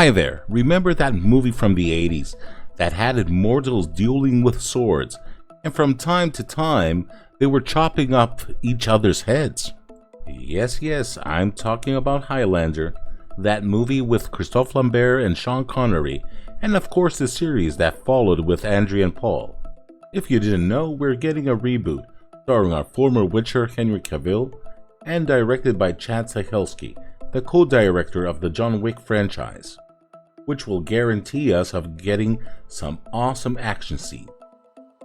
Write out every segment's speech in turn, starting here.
Hi there, remember that movie from the 80s that had immortals dueling with swords, and from time to time they were chopping up each other's heads? Yes, I'm talking about Highlander, that movie with Christophe Lambert and Sean Connery, and of course the series that followed with Andrea and Paul. If you didn't know, we're getting a reboot, starring our former Witcher Henry Cavill, and directed by Chad Stahelski, the co-director of the John Wick franchise, which will guarantee us of getting some awesome action scenes.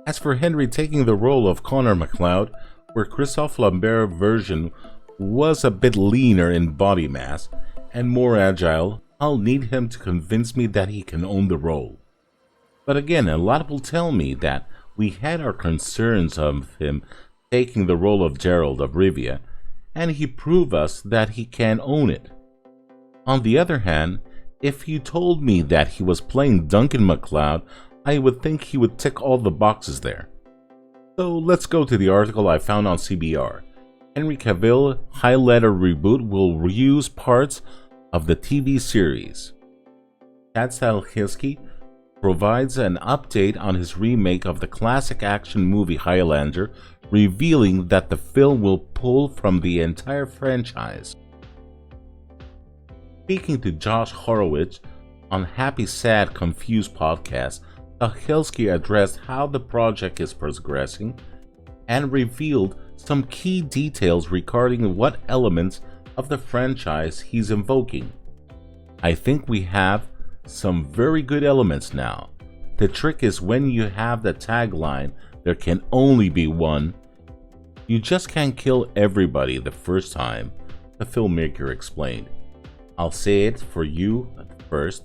As for Henry taking the role of Connor MacLeod, where Christophe Lambert version was a bit leaner in body mass and more agile, I'll need him to convince me that he can own the role. But again, a lot will tell me that we had our concerns of him taking the role of Gerald of Rivia, and he proved us that he can own it. On the other hand, if you told me that he was playing Duncan MacLeod, I would think he would tick all the boxes there. So let's go to the article I found on CBR. Henry Cavill Highlander Reboot will reuse parts of the TV series. Chad Stahelski provides an update on his remake of the classic action movie Highlander, revealing that the film will pull from the entire franchise. Speaking to Josh Horowitz on Happy Sad Confused podcast, Stahelski addressed how the project is progressing and revealed some key details regarding what elements of the franchise he's invoking. I think we have some very good elements now. The trick is when you have the tagline, there can only be one. You just can't kill everybody the first time, the filmmaker explained. I'll say it for you at first.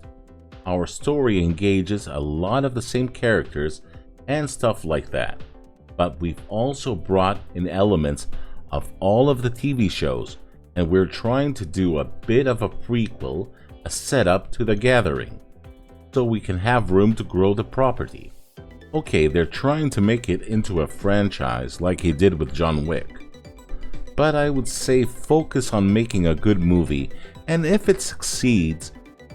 Our story engages a lot of the same characters and stuff like that, but we've also brought in elements of all of the TV shows, and we're trying to do a bit of a prequel, a setup to The Gathering, so we can have room to grow the property. Okay, they're trying to make it into a franchise like he did with John Wick, but I would say focus on making a good movie, and if it succeeds,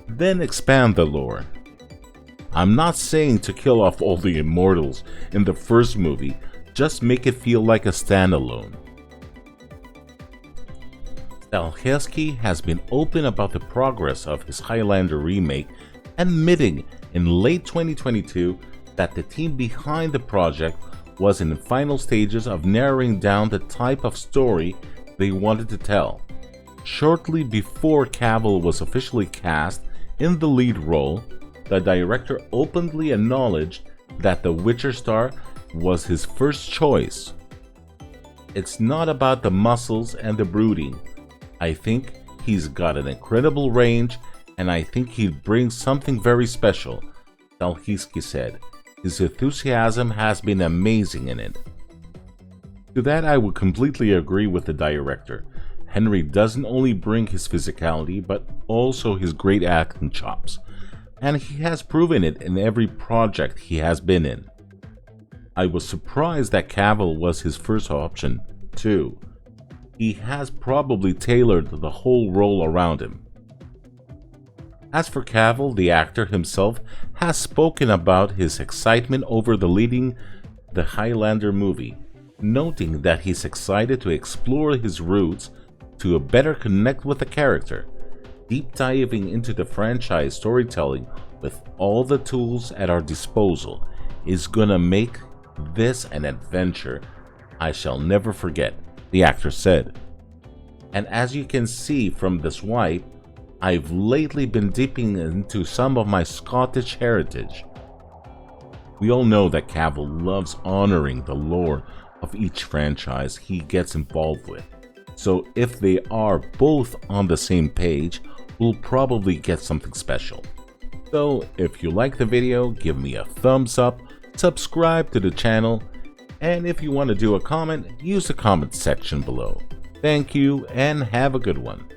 then expand the lore. I'm not saying to kill off all the immortals in the first movie, just make it feel like a standalone. Stahelski has been open about the progress of his Highlander remake, admitting in late 2022 that the team behind the project was in the final stages of narrowing down the type of story they wanted to tell. Shortly before Cavill was officially cast in the lead role, the director openly acknowledged that the Witcher star was his first choice. It's not about the muscles and the brooding. I think he's got an incredible range, and I think he brings something very special, Stahelski said. His enthusiasm has been amazing in it. To that I would completely agree with the director. Henry doesn't only bring his physicality, but also his great acting chops, and he has proven it in every project he has been in. I was surprised that Cavill was his first option, too. He has probably tailored the whole role around him. As for Cavill, the actor himself has spoken about his excitement over leading the Highlander movie, noting that he's excited to explore his roots to better connect with the character. Deep diving into the franchise storytelling with all the tools at our disposal is gonna make this an adventure I shall never forget, the actor said. And as you can see from this wipe, I've lately been dipping into some of my Scottish heritage. We all know that Cavill loves honoring the lore of each franchise he gets involved with. So if they are both on the same page, we'll probably get something special. So if you like the video, give me a thumbs up, subscribe to the channel, and if you want to do a comment, use the comment section below. Thank you and have a good one.